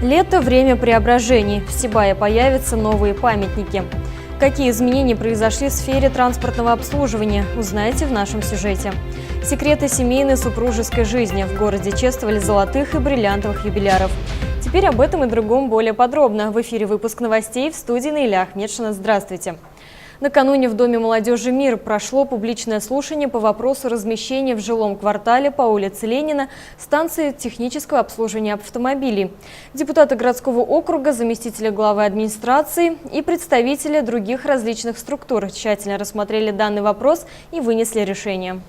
Лето – время преображений. В Сибае появятся новые памятники. Какие изменения произошли в сфере транспортного обслуживания, узнаете в нашем сюжете. Секреты семейной супружеской жизни. В городе чествовали золотых и бриллиантовых юбиляров. Теперь об этом и другом более подробно. В эфире выпуск новостей, в студии Наиля Ахмедшина. Здравствуйте. Накануне в Доме молодежи «Мир» прошло публичное слушание по вопросу размещения в жилом квартале по улице Ленина станции технического обслуживания автомобилей. Депутаты городского округа, заместители главы администрации и представители других различных структур тщательно рассмотрели данный вопрос и вынесли решение.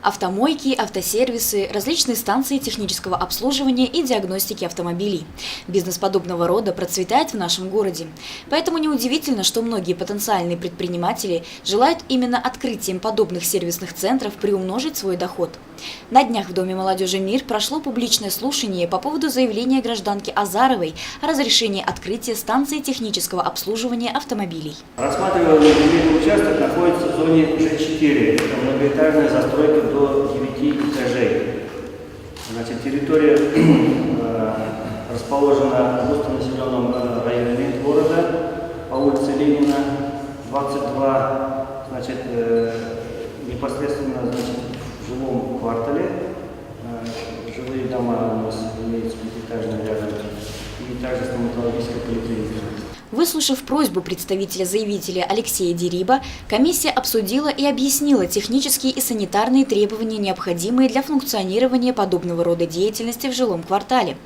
Автомойки, автосервисы, различные станции технического обслуживания и диагностики автомобилей. Бизнес подобного рода процветает в нашем городе. Поэтому неудивительно, что многие потенциальные предприниматели желают именно открытием подобных сервисных центров приумножить свой доход. На днях в Доме молодежи «Мир» прошло публичное слушание по поводу заявления гражданки Азаровой о разрешении открытия станции технического обслуживания автомобилей. Рассматриваемый земельный участок находится в зоне Ж4. Это многоэтажная застройка до 9 этажей. Значит, территория расположена в густонаселенном районе города по улице Ленина, 22, значит, непосредственно, значит, в жилом квартале. Жилые дома у нас имеются пятиэтажные рядом, и также стоматологическая поликлиника. Выслушав просьбу представителя заявителя Алексея Дериба, комиссия обсудила и объяснила технические и санитарные требования, необходимые для функционирования подобного рода деятельности в жилом квартале.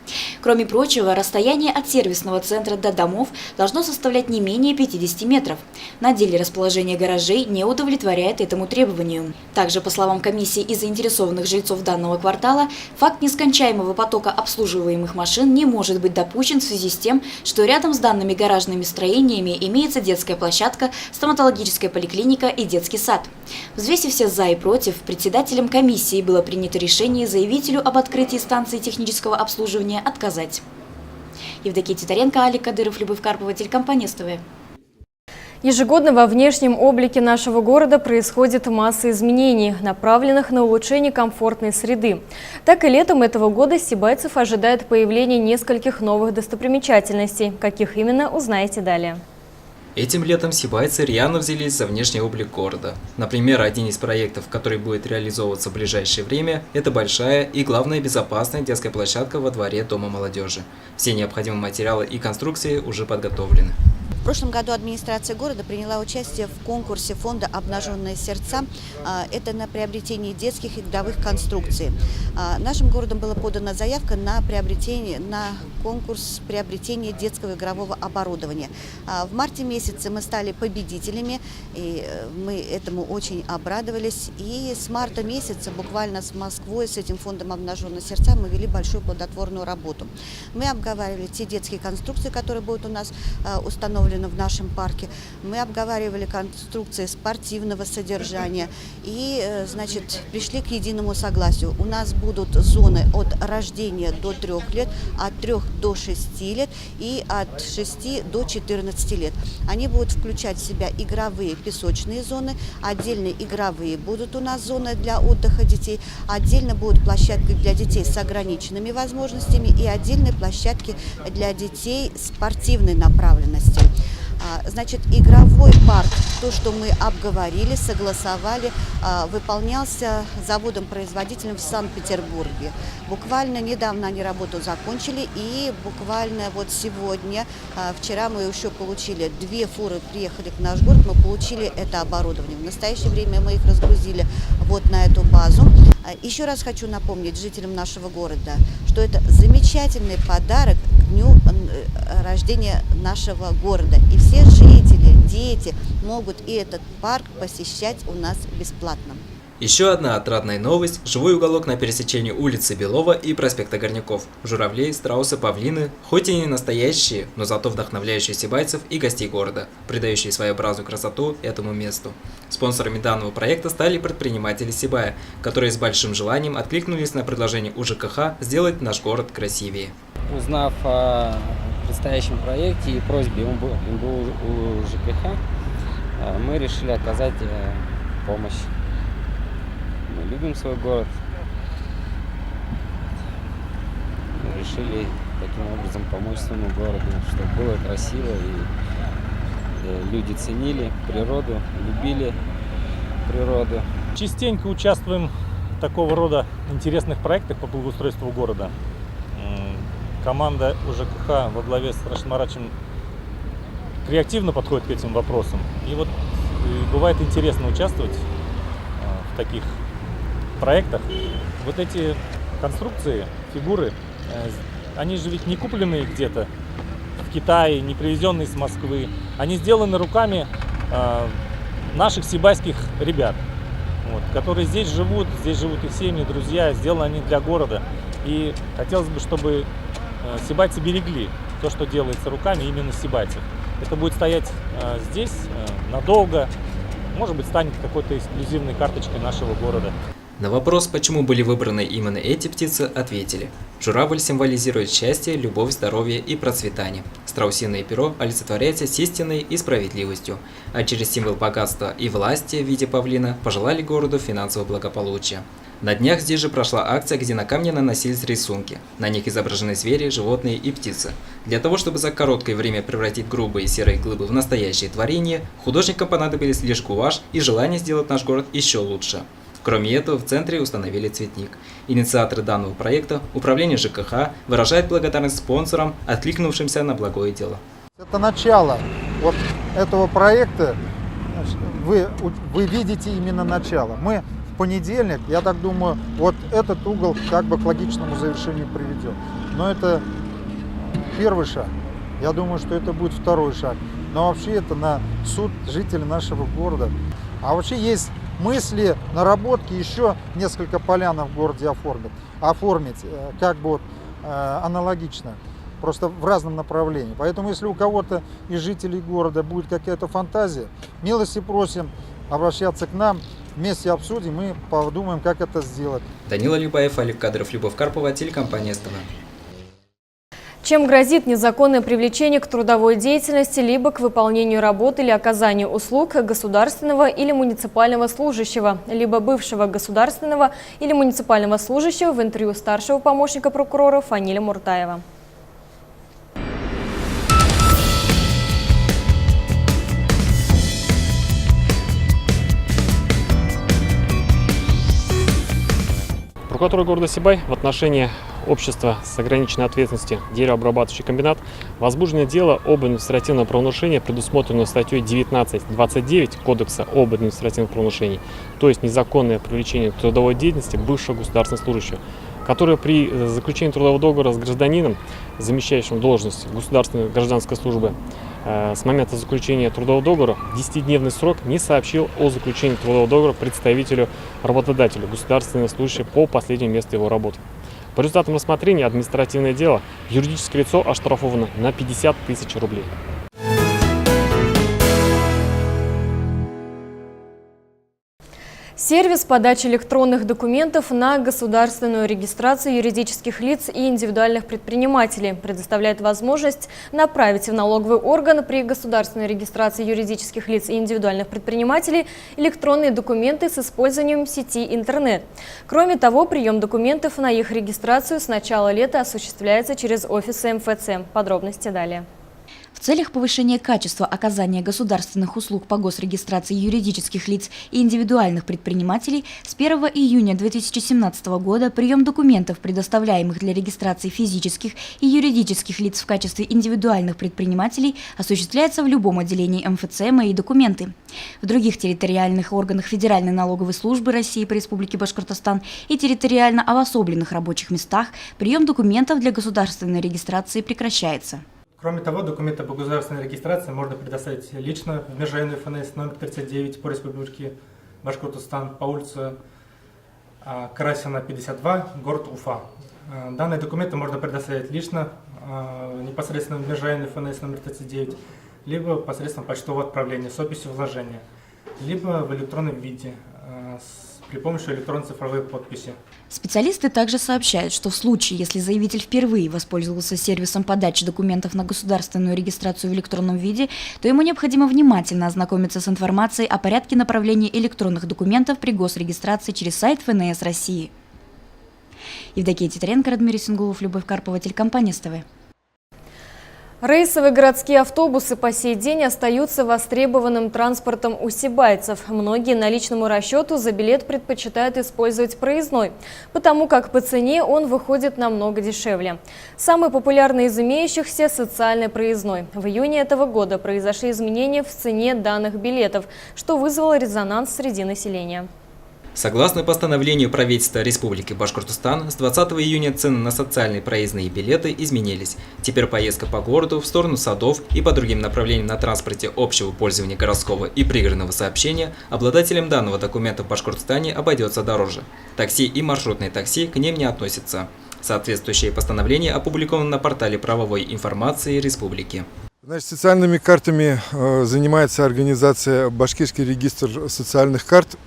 Кроме прочего, расстояние от сервисного центра до домов должно составлять не менее 50 метров. На деле расположение гаражей не удовлетворяет этому требованию. Также, по словам комиссии и заинтересованных жильцов данного квартала, факт нескончаемого потока обслуживаемых машин не может быть допущен в связи с тем, что рядом с данными гаражными строениями имеется детская площадка, стоматологическая поликлиника и детский сад. Взвесив все «за» и «против», председателем комиссии было принято решение заявителю об открытии станции технического обслуживания отказать. Евдокия Титаренко, Алик Кадыров, Любовь Карпова, телекомпания СТВ. Ежегодно во внешнем облике нашего города происходит масса изменений, направленных на улучшение комфортной среды. Так и летом этого года сибайцев ожидает появление нескольких новых достопримечательностей. Каких именно, узнаете далее. Этим летом сибайцы рьяно взялись за внешний облик города. Например, один из проектов, который будет реализовываться в ближайшее время, это большая и, главное, безопасная детская площадка во дворе Дома молодежи. Все необходимые материалы и конструкции уже подготовлены. В прошлом году администрация города приняла участие в конкурсе фонда «Обнаженные сердца». Это на приобретение детских и игровых конструкций. Нашим городом была подана заявка на конкурс приобретения детского игрового оборудования. В марте месяце мы стали победителями, и мы этому очень обрадовались. И с марта месяца буквально с Москвой, с этим фондом «Обнаженные сердца» мы вели большую плодотворную работу. Мы обговаривали те детские конструкции, которые будут у нас установлены в нашем парке. Мы обговаривали конструкции спортивного содержания и, значит, пришли к единому согласию. У нас будут зоны от рождения до 3 лет, от 3 до 6 лет и от 6 до 14 лет. Они будут включать в себя игровые песочные зоны, отдельные игровые будут у нас зоны для отдыха детей, отдельно будут площадки для детей с ограниченными возможностями и отдельные площадки для детей спортивной направленности. Значит, игровой парк, то, что мы обговорили, согласовали, выполнялся заводом-производителем в Санкт-Петербурге. Буквально недавно они работу закончили, и буквально вот сегодня, вчера мы еще получили, 2 фуры приехали в наш город, мы получили это оборудование. В настоящее время мы их разгрузили вот на эту базу. Еще раз хочу напомнить жителям нашего города, что это замечательный подарок к дню рождения нашего города. И все жители, дети могут и этот парк посещать у нас бесплатно. Еще одна отрадная новость – живой уголок на пересечении улицы Белова и проспекта Горняков. Журавли, страусы, павлины, хоть и не настоящие, но зато вдохновляющие сибайцев и гостей города, придающие своеобразную красоту этому месту. Спонсорами данного проекта стали предприниматели Сибая, которые с большим желанием откликнулись на предложение УЖКХ сделать наш город красивее. Узнав о предстоящем проекте и просьбе МБУ ЖКХ, мы решили оказать помощь. Мы любим свой город, решили таким образом помочь своему городу, чтобы было красиво и люди ценили природу, любили природу. Частенько участвуем в такого рода интересных проектах по благоустройству города. Команда УЖКХ во главе с Рашмарачем креативно подходит к этим вопросам. И вот бывает интересно участвовать в таких проектах. Вот эти конструкции, фигуры, они же ведь не купленные где-то в Китае, не привезенные из Москвы. Они сделаны руками наших сибайских ребят, вот, которые здесь живут их семьи, друзья, сделаны они для города. И хотелось бы, чтобы сибайцы берегли то, что делается руками именно сибайцев. Это будет стоять здесь надолго, может быть, станет какой-то эксклюзивной карточкой нашего города. На вопрос, почему были выбраны именно эти птицы, ответили. Журавль символизирует счастье, любовь, здоровье и процветание. Страусиное перо олицетворяется с истиной и справедливостью, а через символ богатства и власти в виде павлина пожелали городу финансового благополучия. На днях здесь же прошла акция, где на камне наносились рисунки. На них изображены звери, животные и птицы. Для того, чтобы за короткое время превратить грубые серые глыбы в настоящее творение, художникам понадобились лишь гуашь и желание сделать наш город еще лучше. Кроме этого, в центре установили цветник. Инициаторы данного проекта, управление ЖКХ, выражает благодарность спонсорам, откликнувшимся на благое дело. Это начало вот этого проекта. Вы видите именно начало. Мы в понедельник, я так думаю, вот этот угол как бы к логичному завершению приведет. Но это первый шаг. Я думаю, что это будет второй шаг. Но вообще это на суд жителей нашего города. А вообще есть мысли, наработки, еще несколько полян в городе оформить как бы вот, аналогично, просто в разном направлении. Поэтому, если у кого-то из жителей города будет какая-то фантазия, милости просим обращаться к нам, вместе обсудим и подумаем, как это сделать. Данила Любаев, Олег Кадров, Любовь Карпова, телекомпания СТВ. Чем грозит незаконное привлечение к трудовой деятельности либо к выполнению работы или оказанию услуг государственного или муниципального служащего, либо бывшего государственного или муниципального служащего, в интервью старшего помощника прокурора Фаниля Муртаева. Прокуратура города Сибай в отношении общества с ограниченной ответственностью деревообрабатывающий комбинат возбуждено дело об административном правонарушении, предусмотренное статьей 19.29 Кодекса об административных правонарушениях, то есть незаконное привлечение к трудовой деятельности бывшего государственного служащего, который при заключении трудового договора с гражданином, замещающим должность государственной гражданской службы, с момента заключения трудового договора 10-дневный срок не сообщил о заключении трудового договора представителю работодателя, государственного служащего по последнему месту его работы. По результатам рассмотрения административное дело юридическое лицо оштрафовано на 50 тысяч рублей. Сервис подачи электронных документов на государственную регистрацию юридических лиц и индивидуальных предпринимателей предоставляет возможность направить в налоговый орган при государственной регистрации юридических лиц и индивидуальных предпринимателей электронные документы с использованием сети интернет. Кроме того, прием документов на их регистрацию с начала лета осуществляется через офисы МФЦ. Подробности далее. В целях повышения качества оказания государственных услуг по госрегистрации юридических лиц и индивидуальных предпринимателей с 1 июня 2017 года прием документов, предоставляемых для регистрации физических и юридических лиц в качестве индивидуальных предпринимателей, осуществляется в любом отделении МФЦ «Мои документы». В других территориальных органах Федеральной налоговой службы России по Республике Башкортостан и территориально обособленных рабочих местах прием документов для государственной регистрации прекращается. Кроме того, документы по государственной регистрации можно предоставить лично в межрайонный ФНС номер 39 по Республике Башкортостан по улице Красина, 52, город Уфа. Данные документы можно предоставить лично непосредственно в межрайонный ФНС номер 39, либо посредством почтового отправления с описью вложения, либо в электронном виде при помощи электронной цифровой подписи. Специалисты также сообщают, что в случае, если заявитель впервые воспользовался сервисом подачи документов на государственную регистрацию в электронном виде, то ему необходимо внимательно ознакомиться с информацией о порядке направления электронных документов при госрегистрации через сайт ФНС России. Евдокия Титаренко, Радмир Исенгулов, Любовь Карпова, телекомпания СТВ. Рейсовые городские автобусы по сей день остаются востребованным транспортом у сибайцев. Многие на личному расчету за билет предпочитают использовать проездной, потому как по цене он выходит намного дешевле. Самый популярный из имеющихся – социальный проездной. В июне этого года произошли изменения в цене данных билетов, что вызвало резонанс среди населения. Согласно постановлению правительства Республики Башкортостан, с 20 июня цены на социальные проездные билеты изменились. Теперь поездка по городу, в сторону садов и по другим направлениям на транспорте общего пользования городского и пригородного сообщения обладателям данного документа в Башкортостане обойдется дороже. Такси и маршрутные такси к ним не относятся. Соответствующее постановление опубликовано на портале правовой информации Республики. Значит, социальными картами занимается организация «Башкирский регистр социальных карт».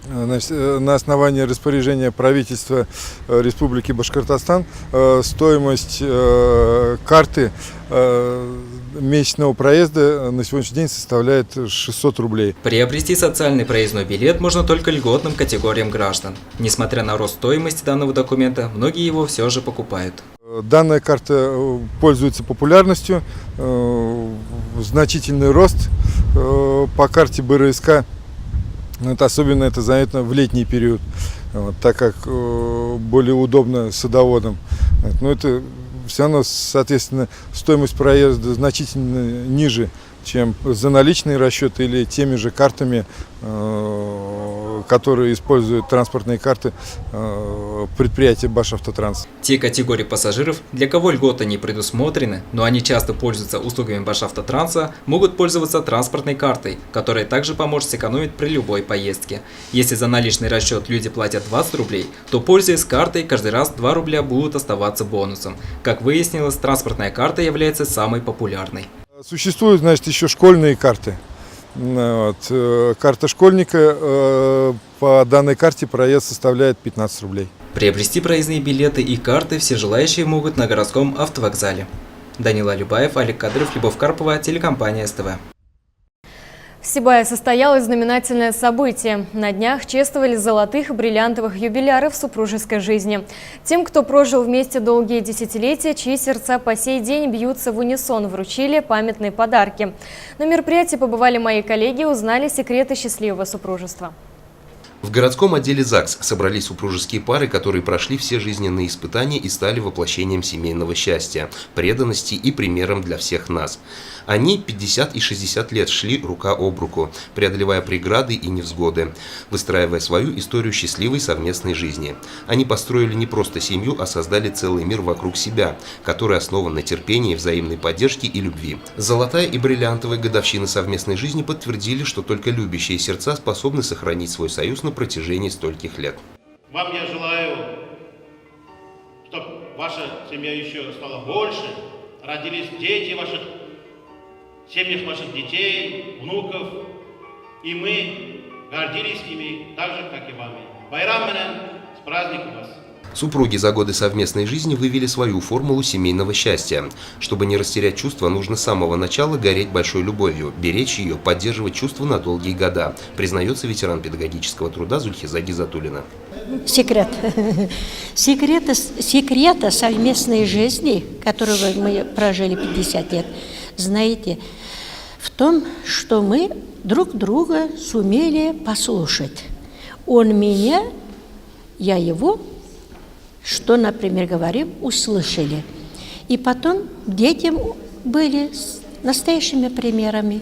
Значит, на основании распоряжения правительства Республики Башкортостан стоимость карты месячного проезда на сегодняшний день составляет 600 рублей. Приобрести социальный проездной билет можно только льготным категориям граждан. Несмотря на рост стоимости данного документа, многие его все же покупают. Данная карта пользуется популярностью, значительный рост по карте БРСК. Особенно это заметно в летний период, так как более удобно садоводам. Но это все равно, соответственно, стоимость проезда значительно ниже, чем за наличные расчеты или теми же картами, которые используют транспортные карты предприятия Башавтотранс. Те категории пассажиров, для кого льготы не предусмотрены, но они часто пользуются услугами Башавтотранса, могут пользоваться транспортной картой, которая также поможет сэкономить при любой поездке. Если за наличный расчет люди платят 20 рублей, то, пользуясь картой, каждый раз 2 рубля будут оставаться бонусом. Как выяснилось, транспортная карта является самой популярной. Существуют, значит, еще школьные карты. Карта школьника, по данной карте проезд составляет 15 рублей. Приобрести проездные билеты и карты все желающие могут на городском автовокзале. Данила Любаев, Олег Кадров, Любовь Карпова, телекомпания СТВ. В Сибае состоялось знаменательное событие. На днях чествовали золотых и бриллиантовых юбиляров супружеской жизни. Тем, кто прожил вместе долгие десятилетия, чьи сердца по сей день бьются в унисон, вручили памятные подарки. На мероприятии побывали мои коллеги и узнали секреты счастливого супружества. В городском отделе ЗАГС собрались супружеские пары, которые прошли все жизненные испытания и стали воплощением семейного счастья, преданности и примером для всех нас. Они 50 и 60 лет шли рука об руку, преодолевая преграды и невзгоды, выстраивая свою историю счастливой совместной жизни. Они построили не просто семью, а создали целый мир вокруг себя, который основан на терпении, взаимной поддержке и любви. Золотая и бриллиантовая годовщины совместной жизни подтвердили, что только любящие сердца способны сохранить свой союз на протяжении стольких лет. Вам я желаю, чтобы ваша семья еще стала больше, родились дети ваших, семьях ваших детей, внуков, и мы гордились ими так же, как и вами. Байрам менен, с праздником вас! Супруги за годы совместной жизни вывели свою формулу семейного счастья. Чтобы не растерять чувства, нужно с самого начала гореть большой любовью, беречь ее, поддерживать чувства на долгие года, признается ветеран педагогического труда Зульхиза Гизатуллина. Секрет. Секрета совместной жизни, которую мы прожили 50 лет, знаете, в том, что мы друг друга сумели послушать. Он меня, я его, что, например, говорим, услышали. И потом дети были с настоящими примерами.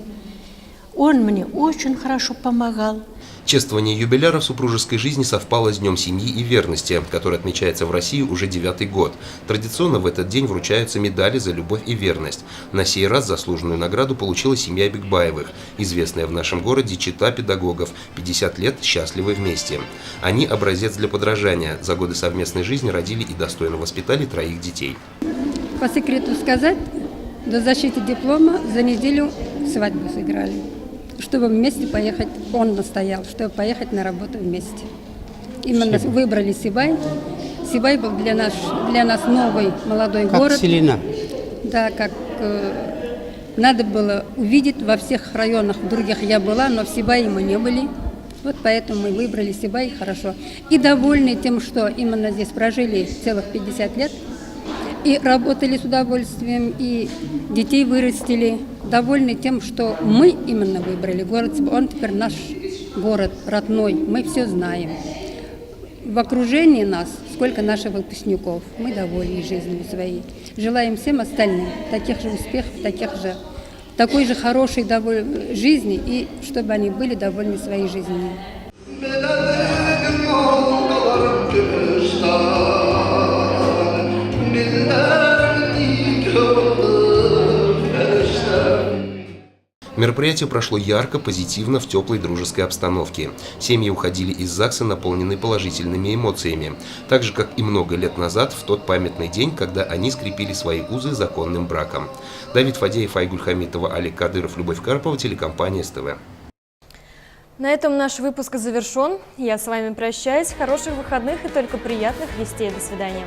Он мне очень хорошо помогал. Чествование юбиляров супружеской жизни совпало с Днем семьи и верности, который отмечается в России уже 9-й год. Традиционно в этот день вручаются медали за любовь и верность. На сей раз заслуженную награду получила семья Бекбаевых, известная в нашем городе чета педагогов, 50 лет счастливы вместе. Они образец для подражания. За годы совместной жизни родили и достойно воспитали 3 детей. По секрету сказать, до защиты диплома за неделю свадьбу сыграли. Чтобы вместе поехать, он настоял, чтобы поехать на работу вместе. Именно выбрали Сибай. Сибай был для нас новый молодой город. Как Селина. Да, как надо было увидеть во всех районах. В других я была, но в Сибае мы не были. Вот поэтому мы выбрали Сибай хорошо. И довольны тем, что именно здесь прожили целых 50 лет. И работали с удовольствием, и детей вырастили. Довольны тем, что мы именно выбрали город Сибай. Он теперь наш город родной, мы все знаем. В окружении нас сколько наших выпускников. Мы довольны жизнью своей. Желаем всем остальным таких же успехов, такой же хорошей жизни, и чтобы они были довольны своей жизнью. Мероприятие прошло ярко, позитивно, в теплой дружеской обстановке. Семьи уходили из ЗАГСа, наполненные положительными эмоциями. Так же, как и много лет назад, в тот памятный день, когда они скрепили свои узы законным браком. Давид Фадеев, Айгуль Хамитова, Олег Кадыров, Любовь Карпова, телекомпания СТВ. На этом наш выпуск завершен. Я с вами прощаюсь. Хороших выходных и только приятных вестей. До свидания.